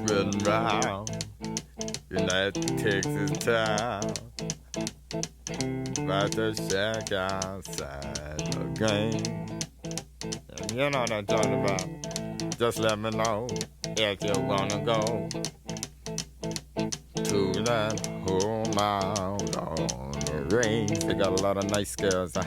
riding round in that Texas town. About to shack outside the game. You know what I'm talking about. Just let me know if you wanna go to that home out on the range. They got a lot of nice girls.